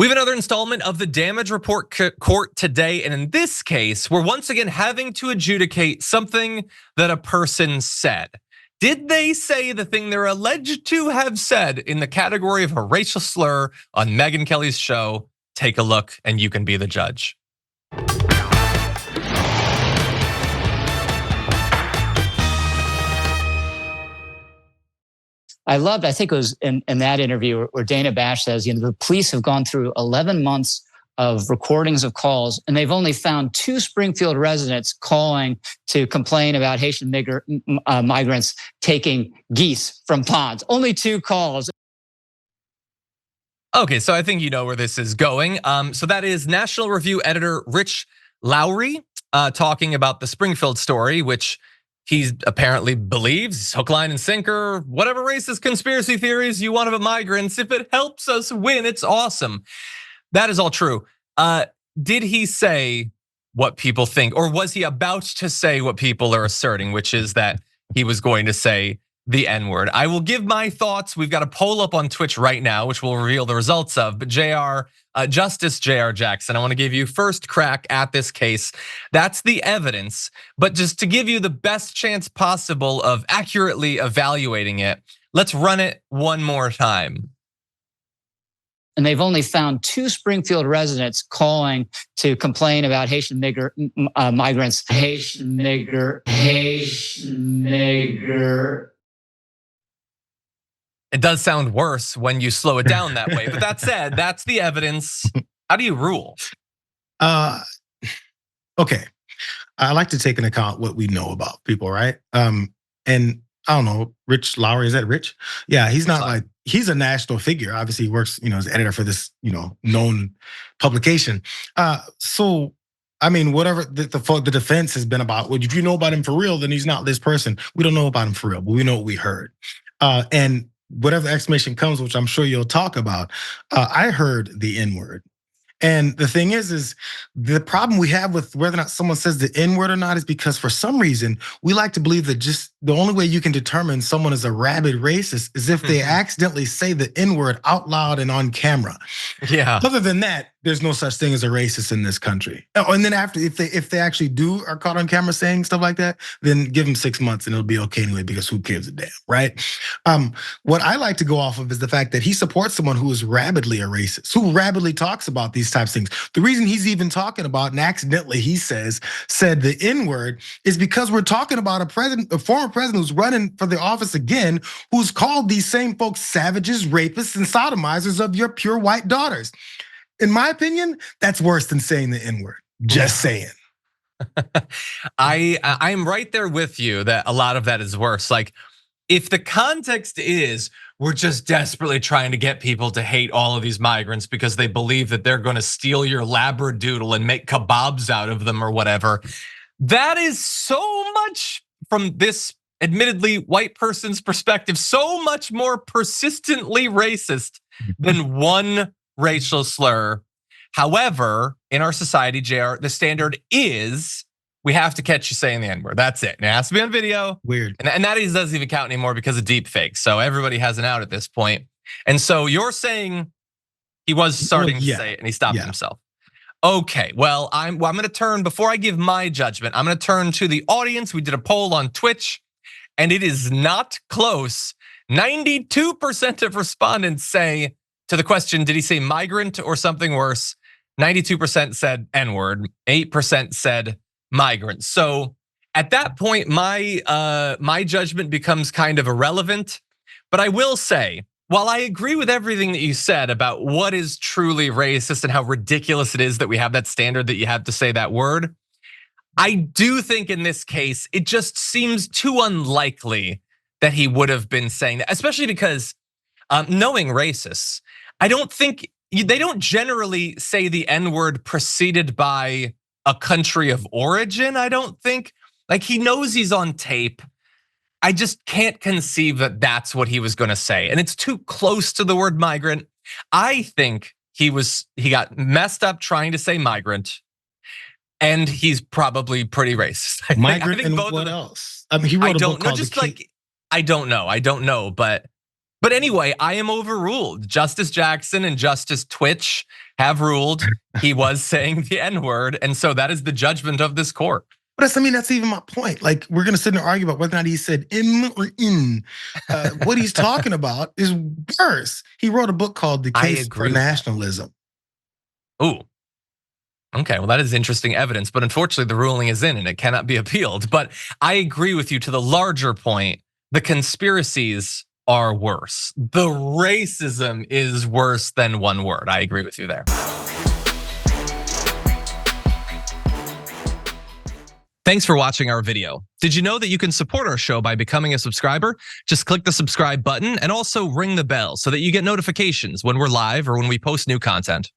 We have another installment of the damage report court today. And in this case, we're once again having to adjudicate something that a person said. Did they say the thing they're alleged to have said in the category of a racial slur on Megyn Kelly's show? Take a look and you can be the judge. I think it was in that interview where Dana Bash says, the police have gone through 11 months of recordings of calls, and they've only found 2 Springfield residents calling to complain about Haitian migrants taking geese from ponds. Only 2 calls. Okay, so I think you know where this is going. So that is National Review editor Rich Lowry talking about the Springfield story, which he apparently believes, hook, line, and sinker, whatever racist conspiracy theories you want about migrants, if it helps us win, it's awesome. That is all true. Did he say what people think, or was he about to say what people are asserting, which is that he was going to say the N-word? I will give my thoughts. We've got a poll up on Twitch right now, which we'll reveal the results of. But Justice Jayar Jackson, I want to give you first crack at this case. That's the evidence. But just to give you the best chance possible of accurately evaluating it, let's run it one more time. And they've only found 2 Springfield residents calling to complain about Haitian migrants. Haitian nigger. It does sound worse when you slow it down that way. But that said, that's the evidence. How do you rule? Okay, I like to take into account what we know about people, right? And I don't know, Rich Lowry, is that Rich? Yeah, he's not like, he's a national figure. Obviously, he works, as editor for this, known publication. So, I mean, whatever the defense has been about, well, if you know about him for real, then he's not this person. We don't know about him for real, but we know what we heard. And whatever explanation comes, which I'm sure you'll talk about, I heard the N-word. And the thing is the problem we have with whether or not someone says the N-word or not is because for some reason, we like to believe that just the only way you can determine someone is a rabid racist is if they accidentally say the N-word out loud and on camera. Yeah. Other than that, there's no such thing as a racist in this country. Oh, and then after, if they actually are caught on camera saying stuff like that, then give them 6 months and it'll be okay anyway, because who cares a damn, right? What I like to go off of is the fact that he supports someone who is rabidly a racist, who rabidly talks about these types of things. The reason he's even talking about, and accidentally he said the N-word, is because we're talking about a former president who's running for the office again, who's called these same folks savages, rapists, and sodomizers of your pure white daughters. In my opinion, that's worse than saying the N-word. Just saying. I'm right there with you that a lot of that is worse. Like, if the context is we're just desperately trying to get people to hate all of these migrants because they believe that they're going to steal your labradoodle and make kebabs out of them or whatever, that is so much, from this admittedly white person's perspective, so much more persistently racist than one racial slur. However, in our society, JR, the standard is we have to catch you saying the N-word. That's it. And it has to be on video. Weird. And that doesn't even count anymore because of deep fakes. So everybody has an out at this point. And so you're saying he was starting to say it and he stopped himself. Okay, well, I'm gonna turn, before I give my judgment, I'm gonna turn to the audience. We did a poll on Twitch and it is not close. 92% of respondents say, to the question, did he say migrant or something worse? 92% said N-word, 8% said migrant. So at that point, my judgment becomes kind of irrelevant. But I will say, while I agree with everything that you said about what is truly racist and how ridiculous it is that we have that standard that you have to say that word, I do think in this case, it just seems too unlikely that he would have been saying that, especially because knowing racists, I don't think, they don't generally say the N-word preceded by a country of origin, I don't think. Like, he knows he's on tape. I just can't conceive that that's what he was gonna say. And it's too close to the word migrant. I think he got messed up trying to say migrant. And he's probably pretty racist. Migrant and what else? I mean, he wrote a book called I don't know, but But anyway, I am overruled. Justice Jackson and Justice Twitch have ruled he was saying the N-word. And so that is the judgment of this court. But that's even my point. Like, we're gonna sit and argue about whether or not he said "im" or "in." What he's talking about is worse. He wrote a book called "The Case for Nationalism." Ooh. Okay, well, that is interesting evidence, but unfortunately the ruling is in and it cannot be appealed. But I agree with you to the larger point. The conspiracies are worse. The racism is worse than one word. I agree with you there. Thanks for watching our video. Did you know that you can support our show by becoming a subscriber? Just click the subscribe button and also ring the bell so that you get notifications when we're live or when we post new content.